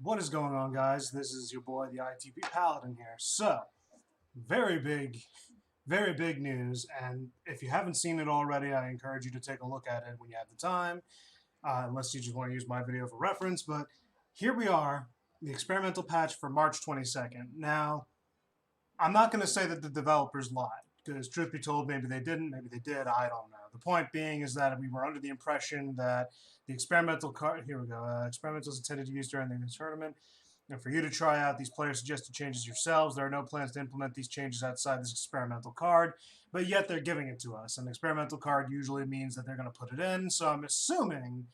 What is going on, guys? This is your boy, the ITP Paladin here. So, very very big news. And if you haven't seen it already, I encourage you to take a look at it when you have the time, unless you just want to use my video for reference. But here we are, the experimental patch for March 22nd. Now, I'm not going to say that the developers lied, because truth be told, maybe they didn't, maybe they did, I don't know. The point being is that we were under the impression that the experimental card, here we go, experimentals intended to use during the tournament, and for you to try out these player suggested changes yourselves. There are no plans to implement these changes outside this experimental card, but yet they're giving it to us. An experimental card usually means that they're going to put it in, so I'm assuming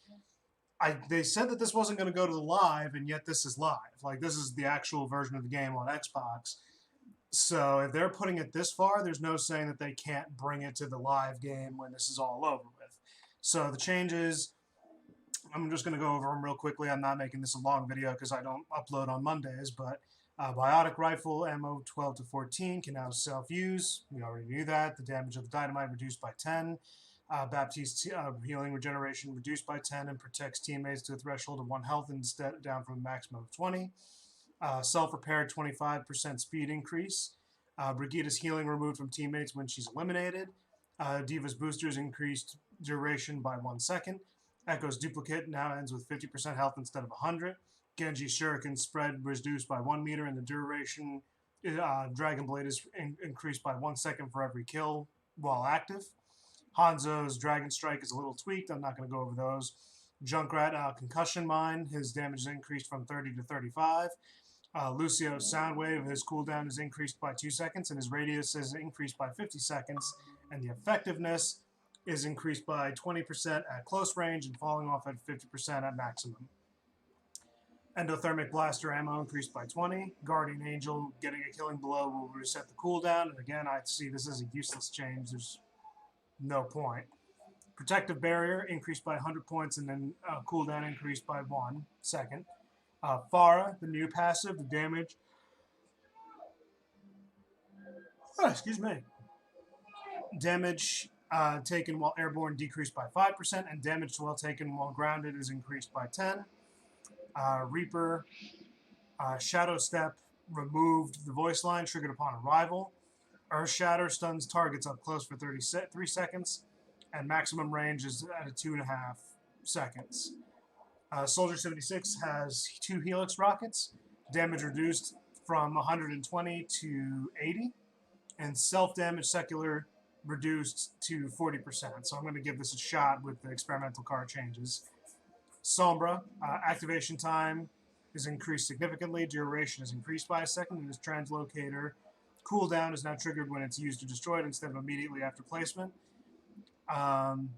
they said that this wasn't going to go to the live, and yet this is live. Like, this is the actual version of the game on Xbox. So if they're putting it this far, there's no saying that they can't bring it to the live game when this is all over with. So the changes, I'm just going to go over them real quickly. I'm not making this a long video because I don't upload on Mondays, but biotic rifle ammo 12 to 14 can now self-use. We already knew that. The damage of the dynamite reduced by 10. Baptiste healing regeneration reduced by 10 and protects teammates to a threshold of 1 health instead down from a maximum of 20. Self-repair 25% speed increase. Brigida's healing removed from teammates when she's eliminated. Diva's boosters increased duration by 1 second. Echo's duplicate now ends with 50% health instead of 100. Genji's shuriken spread reduced by 1 meter, and the duration Dragon Blade is increased by 1 second for every kill while active. Hanzo's Dragon Strike is a little tweaked. I'm not going to go over those. Junkrat Concussion Mine, his damage is increased from 30 to 35. Lucio's Soundwave, his cooldown is increased by 2 seconds, and his radius is increased by 50 seconds, and the effectiveness is increased by 20% at close range and falling off at 50% at maximum. Endothermic Blaster ammo increased by 20. Guardian Angel getting a killing blow will reset the cooldown, and again, I see this as a useless change. There's no point. Protective Barrier increased by 100 points, and then cooldown increased by 1 second. Pharah, the new passive, the damage. Oh, excuse me. Damage taken while airborne decreased by 5%, and damage while taken while grounded is increased by 10. Reaper, Shadow Step removed the voice line triggered upon arrival. Earth Shatter stuns targets up close for 3 seconds, and maximum range is at a 2.5 seconds. Soldier 76 has 2 Helix rockets, damage reduced from 120 to 80, and self-damage secular reduced to 40%. So I'm going to give this a shot with the experimental card changes. Sombra, activation time is increased significantly, duration is increased by a second, and his translocator cooldown is now triggered when it's used or destroyed instead of immediately after placement. And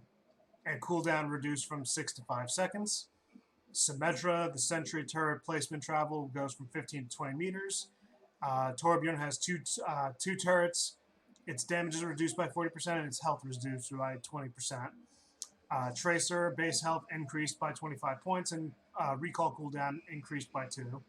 cooldown reduced from 6 to 5 seconds. Symmetra, the sentry turret placement travel goes from 15 to 20 meters. Torbjorn has two turrets. Its damage is reduced by 40% and its health reduced by 20%. Tracer, base health increased by 25 points and recall cooldown increased by 2.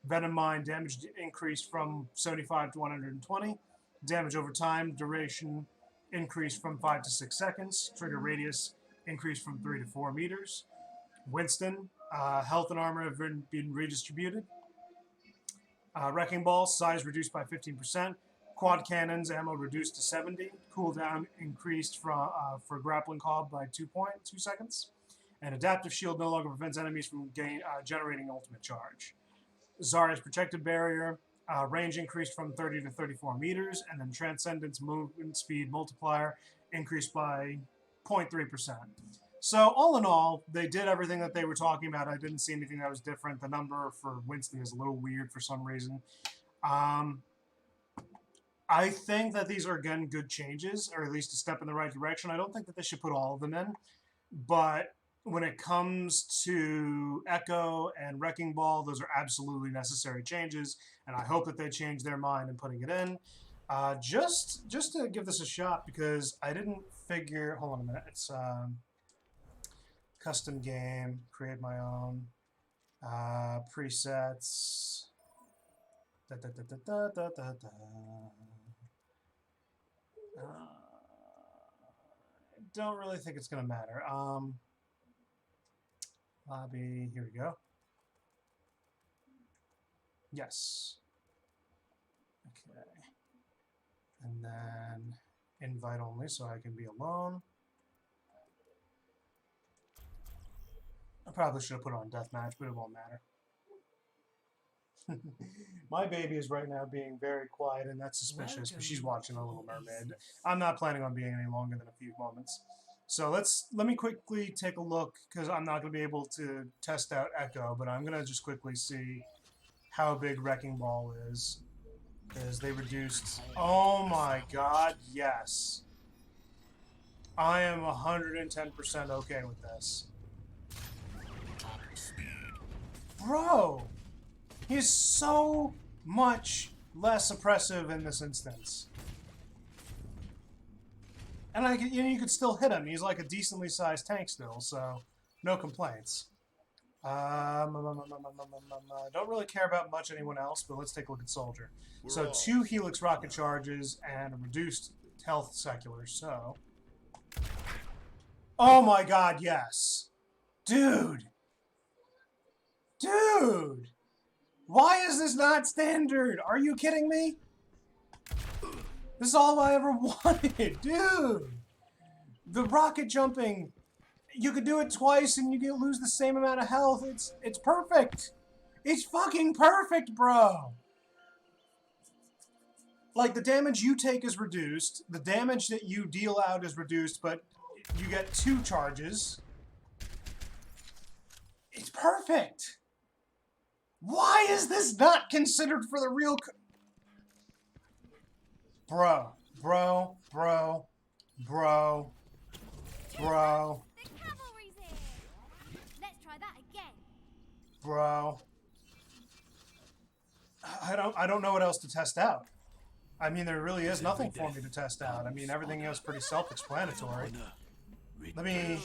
Venom Mine damage increased from 75 to 120. Damage over time, duration increased from 5 to 6 seconds. Trigger radius increased from 3 to 4 meters. Winston, health and armor have been redistributed. Wrecking Ball, size reduced by 15%. Quad cannons, ammo reduced to 70. Cooldown increased for grappling call by 2.2 seconds. And Adaptive Shield no longer prevents enemies from generating ultimate charge. Zarya's Protective Barrier, range increased from 30 to 34 meters. And then Transcendence movement speed multiplier increased by 0.3%. So all in all, they did everything that they were talking about. I didn't see anything that was different. The number for Winston is a little weird for some reason. I think that these are, again, good changes, or at least a step in the right direction. I don't think that they should put all of them in. But when it comes to Echo and Wrecking Ball, those are absolutely necessary changes. And I hope that they change their mind in putting it in. Just to give this a shot, because I didn't figure... Hold on a minute. It's... custom game, create my own, presets, I don't really think it's going to matter. Lobby, here we go. Yes. Okay. And then invite only so I can be alone. I probably should have put on deathmatch, but it won't matter. My baby is right now being very quiet, and that's suspicious because she's watching The Little Mermaid. I'm not planning on being any longer than a few moments. So let me quickly take a look, because I'm not going to be able to test out Echo, but I'm going to just quickly see how big Wrecking Ball is. Because they reduced... Oh my god, yes. I am 110% okay with this. Bro! He's so much less oppressive in this instance. And you could still hit him. He's like a decently sized tank still, so no complaints. I don't really care about much anyone else, but let's take a look at Soldier. So 2 Helix rocket charges and a reduced health secular, so... Oh my god, yes! Dude! Dude! Why is this not standard? Are you kidding me? This is all I ever wanted, dude! The rocket jumping, you could do it twice and you lose the same amount of health. It's perfect! It's fucking perfect, bro! Like, the damage you take is reduced, the damage that you deal out is reduced, but you get 2 charges. It's perfect! Why is this not considered for the real... Bro. The cavalry's here. Let's try that again. Bro. I don't know what else to test out. I mean, there really is nothing for me to test out. I mean, everything else is pretty self-explanatory. Let me...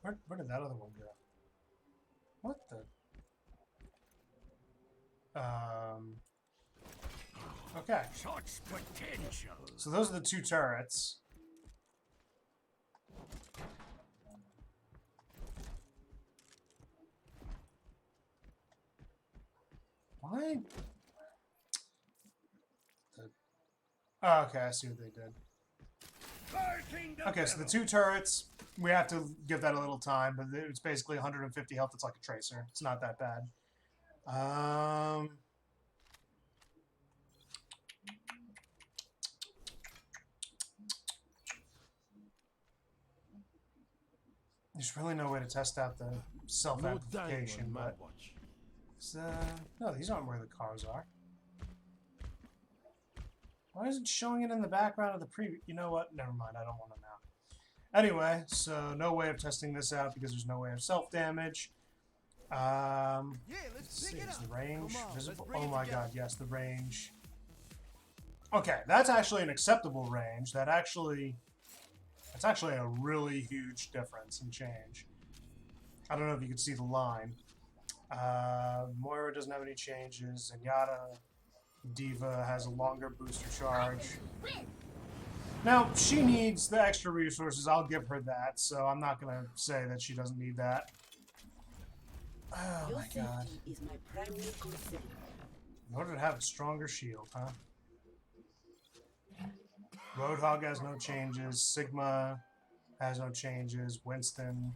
Where did that other one go? What the... Okay. So those are the 2 turrets. Why? Oh, okay, I see what they did. Okay, so the 2 turrets, we have to give that a little time, but it's basically 150 health. It's like a tracer. It's not that bad. There's really no way to test out the self-amplification, but... no, these aren't where the cars are. Why is it showing it in the background of the preview? You know what? Never mind, I don't want to know. Anyway, so no way of testing this out because there's no way of self-damage. Let's see, is the range visible? Oh my god, yes, the range. Okay, that's actually an acceptable range. That's actually a really huge difference in change. I don't know if you can see the line. Moira doesn't have any changes. Zenyatta, Diva has a longer booster charge. Now, she needs the extra resources. I'll give her that, so I'm not going to say that she doesn't need that. Oh my god. In order to have a stronger shield, huh? Roadhog has no changes. Sigma has no changes. Winston.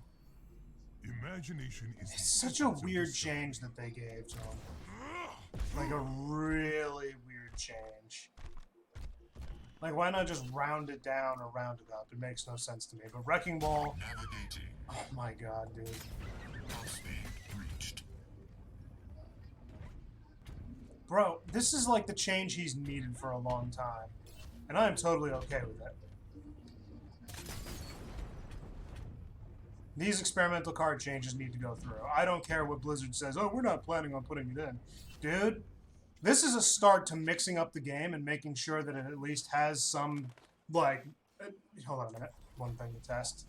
Imagination is it's such a weird change that they gave to him. Like a really weird change. Like, why not just round it down or round it up? It makes no sense to me. But Wrecking Ball... Oh my god, dude. Bro, this is like the change he's needed for a long time. And I am totally okay with it. These experimental card changes need to go through. I don't care what Blizzard says, oh, we're not planning on putting it in. Dude, this is a start to mixing up the game and making sure that it at least has some, like... hold on a minute. One thing to test.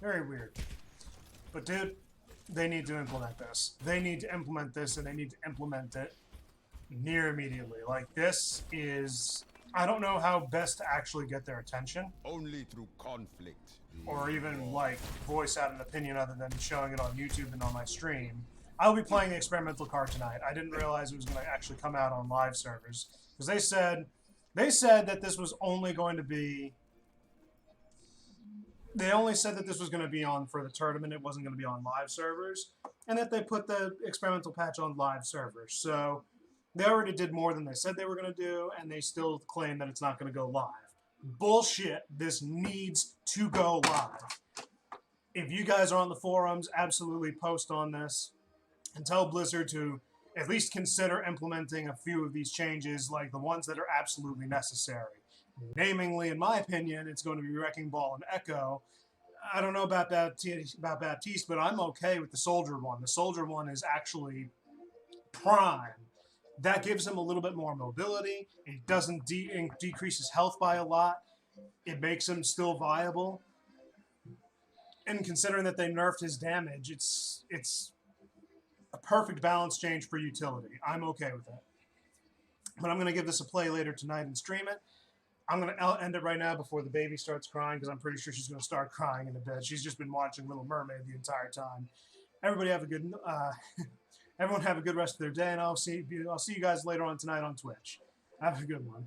Very weird. But dude, they need to implement this. They need to implement this, and they need to implement it near immediately. Like, this is... I don't know how best to actually get their attention, Only through conflict. or even, like, voice out an opinion other than showing it on YouTube and on my stream. I'll be playing the experimental card tonight. I didn't realize it was going to actually come out on live servers, because they said that this was only going to be... They only said that this was going to be on for the tournament. It wasn't going to be on live servers, and that they put the experimental patch on live servers. So they already did more than they said they were going to do, and they still claim that it's not going to go live. Bullshit. This needs to go live. If you guys are on the forums, absolutely post on this and tell Blizzard to at least consider implementing a few of these changes, like the ones that are absolutely necessary. Namely, in my opinion, it's going to be Wrecking Ball and Echo. I don't know about Baptiste, but I'm okay with the Soldier one. The Soldier one is actually prime. That gives him a little bit more mobility. It doesn't decrease his health by a lot. It makes him still viable. And considering that they nerfed his damage, it's a perfect balance change for utility. I'm okay with that. But I'm going to give this a play later tonight and stream it. I'm going to end it right now before the baby starts crying, because I'm pretty sure she's going to start crying in the bed. She's just been watching Little Mermaid the entire time. Everybody have a good, everyone have a good rest of their day, and I'll see you guys later on tonight on Twitch. Have a good one.